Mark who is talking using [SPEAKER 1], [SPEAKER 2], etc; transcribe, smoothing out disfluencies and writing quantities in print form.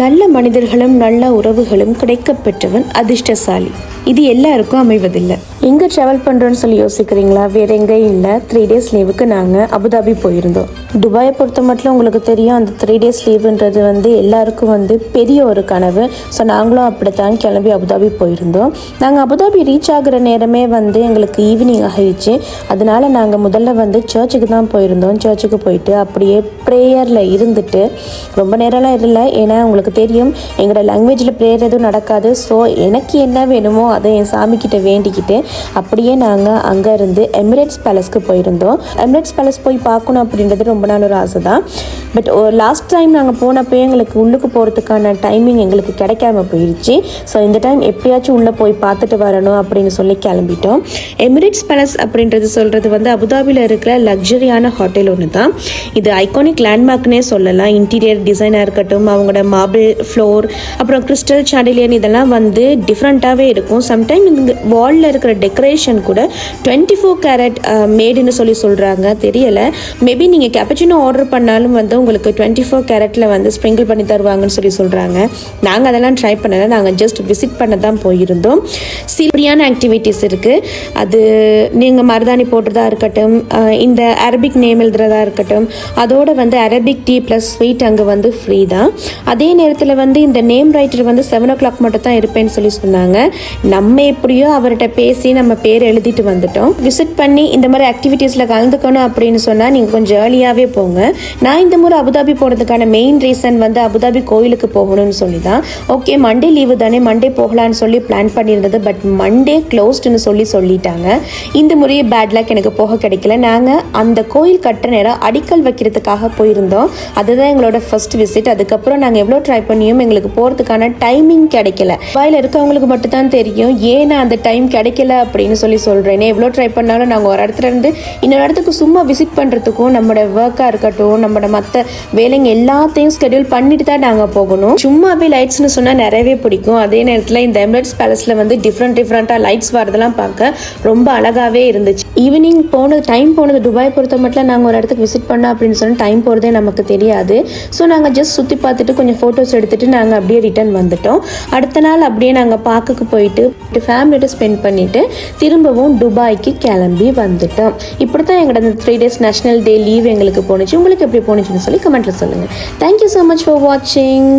[SPEAKER 1] நல்ல மனிதர்களும் நல்ல உறவுகளும் கிடைக்கப் பெற்றவன் அதிர்ஷ்டசாலி. இது எல்லாருக்கும் அமைவதில்லை. எங்கே ட்ராவல் பண்ணுறோன்னு சொல்லி யோசிக்கிறீங்களா? வேற எங்கேயும் இல்லை. 3 days லீவுக்கு நாங்கள் அபுதாபி போயிருந்தோம். துபாயை பொறுத்த மட்டும் உங்களுக்கு தெரியும், அந்த 3 days லீவுன்றது எல்லாருக்கும் பெரிய ஒரு கனவு. ஸோ நாங்களும் அப்படித்தான் கிளம்பி அபுதாபி போயிருந்தோம். நாங்கள் அபுதாபி ரீச் ஆகிற நேரமே எங்களுக்கு ஈவினிங் ஆகிடுச்சு. அதனால நாங்கள் முதல்ல சர்ச்சுக்கு தான் போயிருந்தோம். சர்ச்சுக்கு போயிட்டு அப்படியே ப்ரேயரில் இருந்துட்டு ரொம்ப நேரம்லாம் இல்லை. ஏன்னா உங்களுக்கு தெரியும் எங்களோட லாங்குவேஜில் ப்ரேயர் எதுவும் நடக்காது. ஸோ எனக்கு என்ன வேணுமோ அதை என் சாமிக்கிட்ட வேண்டிக்கிட்டு அப்படியே நாங்கள் அங்கேருந்து எமிரேட்ஸ் பேலஸ்க்கு போயிருந்தோம். எமிரேட்ஸ் பேலஸ் போய் பார்க்கணும் அப்படின்றது ரொம்ப நாள் ஒரு ஆசை தான். பட் லாஸ்ட் டைம் நாங்கள் போனப்போ எங்களுக்கு உள்ளுக்கு போகிறதுக்கான டைமிங் எங்களுக்கு கிடைக்காம போயிடுச்சு. ஸோ இந்த டைம் எப்படியாச்சும் உள்ளே போய் பார்த்துட்டு வரணும் அப்படின்னு சொல்லி கிளம்பிட்டோம். எமிரேட்ஸ் பேலஸ் அப்படின்றது சொல்கிறது அபுதாபியில் இருக்கிற லக்ஸரியான ஹோட்டல் ஒன்று தான். இது ஐகானிக் லேண்ட்மார்க்னே சொல்லலாம். இன்டீரியர் டிசைனாக இருக்கட்டும், அவங்களோட மார்பிள் ஃப்ளோர், அப்புறம் கிறிஸ்டல் சாண்டிலியன், இதெல்லாம் டிஃப்ரெண்ட்டாகவே இருக்கும். சம்டைம் இந்த வாலில் இருக்கிற டெக்கரேஷன் கூட 24 கேரட் மேடுன்னு சொல்லி சொல்கிறாங்க. தெரியலை, மேபி நீங்கள் கேப்பச்சினோ ஆர்டர் பண்ணாலும் உங்களுக்கு 24 கேரட்டில் ஸ்ப்ரிங்கிள் பண்ணி தருவாங்கன்னு சொல்லி சொல்கிறாங்க. நாங்கள் அதெல்லாம் ட்ரை பண்ணலை. நாங்கள் ஜஸ்ட் விசிட் பண்ண தான் போயிருந்தோம். சிலியான ஆக்டிவிட்டீஸ் இருக்குது. அது நீங்கள் மருதாணி போடுறதா இருக்கட்டும், இந்த அரபிக் நேம் எழுதுறதா இருக்கட்டும், அதோட அரபிக் டீ ப்ளஸ் ஸ்வீட் அங்கே ஃப்ரீ தான். அதே நேரத்தில் இந்த நேம் ரைட்டர் 7 o'clock மட்டும் தான் இருப்பேன்னு சொல்லி சொன்னாங்க. நம்ம எப்படியோ அவர்கிட்ட பேசி நம்ம பேர் எழுதிட்டு வந்துட்டோம். விசிட் பண்ணி இந்த மாதிரி ஆக்டிவிட்டீஸில் கலந்துக்கணும் அப்படின்னு சொன்னால் நீங்கள் கொஞ்சம் ஏர்லியாகவே போங்க. நான் இந்த முறை அபுதாபி போகிறதுக்கான மெயின் ரீசன் அபுதாபி கோயிலுக்கு போகணும்னு சொல்லி தான். ஓகே, மண்டே லீவு தானே, மண்டே போகலான்னு சொல்லி பிளான் பண்ணியிருந்தது. பட் மண்டே க்ளோஸ்டுன்னு சொல்லிட்டாங்க. இந்த முறையே பேட் லக், எனக்கு போக கிடைக்கல. நாங்கள் அந்த கோயில் கட்டுற நேரம் அடிக்கல் வைக்கிறதுக்காக போயிருந்தோம். அதுதான் எங்களோட ஃபர்ஸ்ட் விசிட். அதுக்கப்புறம் நாங்கள் எவ்வளோ ட்ரை பண்ணியும் எங்களுக்கு போகிறதுக்கான டைமிங் கிடைக்கல. வாயில் இருக்கவங்களுக்கு மட்டும் தான் தெரியும் ஏன் நான் அந்த டைம் கிடைக்கல அப்படின்னு சொல்கிறேன். எவ்வளோ ட்ரை பண்ணாலும் நாங்கள் ஒரு இடத்துல இருந்து இன்னொரு இடத்துக்கு சும்மா விசிட் பண்ணுறதுக்கும், நம்மளோட ஒர்க்காக இருக்கட்டும், நம்மளோட மற்ற வேலைங்க எல்லாத்தையும் ஸ்கெடியூல் பண்ணிட்டு தான் நாங்கள் போகணும். சும்மாவே லைட்ஸ்னு சொன்னால் நிறையவே பிடிக்கும். அதே நேரத்தில் இந்த எமிரேட்ஸ் பேலஸில் டிஃப்ரெண்ட்டாக லைட்ஸ் வரதெல்லாம் பார்க்க ரொம்ப அழகாகவே இருந்துச்சு. ஈவினிங் டைம் போனது துபாய் பொறுத்த மட்டும் நாங்கள் ஒரு இடத்துக்கு விசிட் பண்ணோம் அப்படின்னு சொன்னால் டைம் போகிறதே நமக்கு தெரியாது. ஸோ நாங்கள் ஜஸ்ட் சுற்றி பார்த்துட்டு கொஞ்சம் ஃபோட்டோஸ் எடுத்துகிட்டு நாங்கள் அப்படியே ரிட்டர்ன் வந்துட்டோம். அடுத்த நாள் அப்படியே நாங்கள் பார்க்குக்கு போயிட்டு ஃபேமிலியோட ஸ்பெண்ட் பண்ணிவிட்டு திரும்பவும் துபாய்க்கு கிளம்பி வந்துட்டோம். இப்படி தான் எங்களோட 3 days நேஷனல் டே லீவ் எங்களுக்கு போணுச்சு. உங்களுக்கு எப்படி போணுச்சுன்னு சொல்லி கமெண்ட்டில் சொல்லுங்கள். தேங்க்யூ ஸோ மச் ஃபார் வாட்சிங்.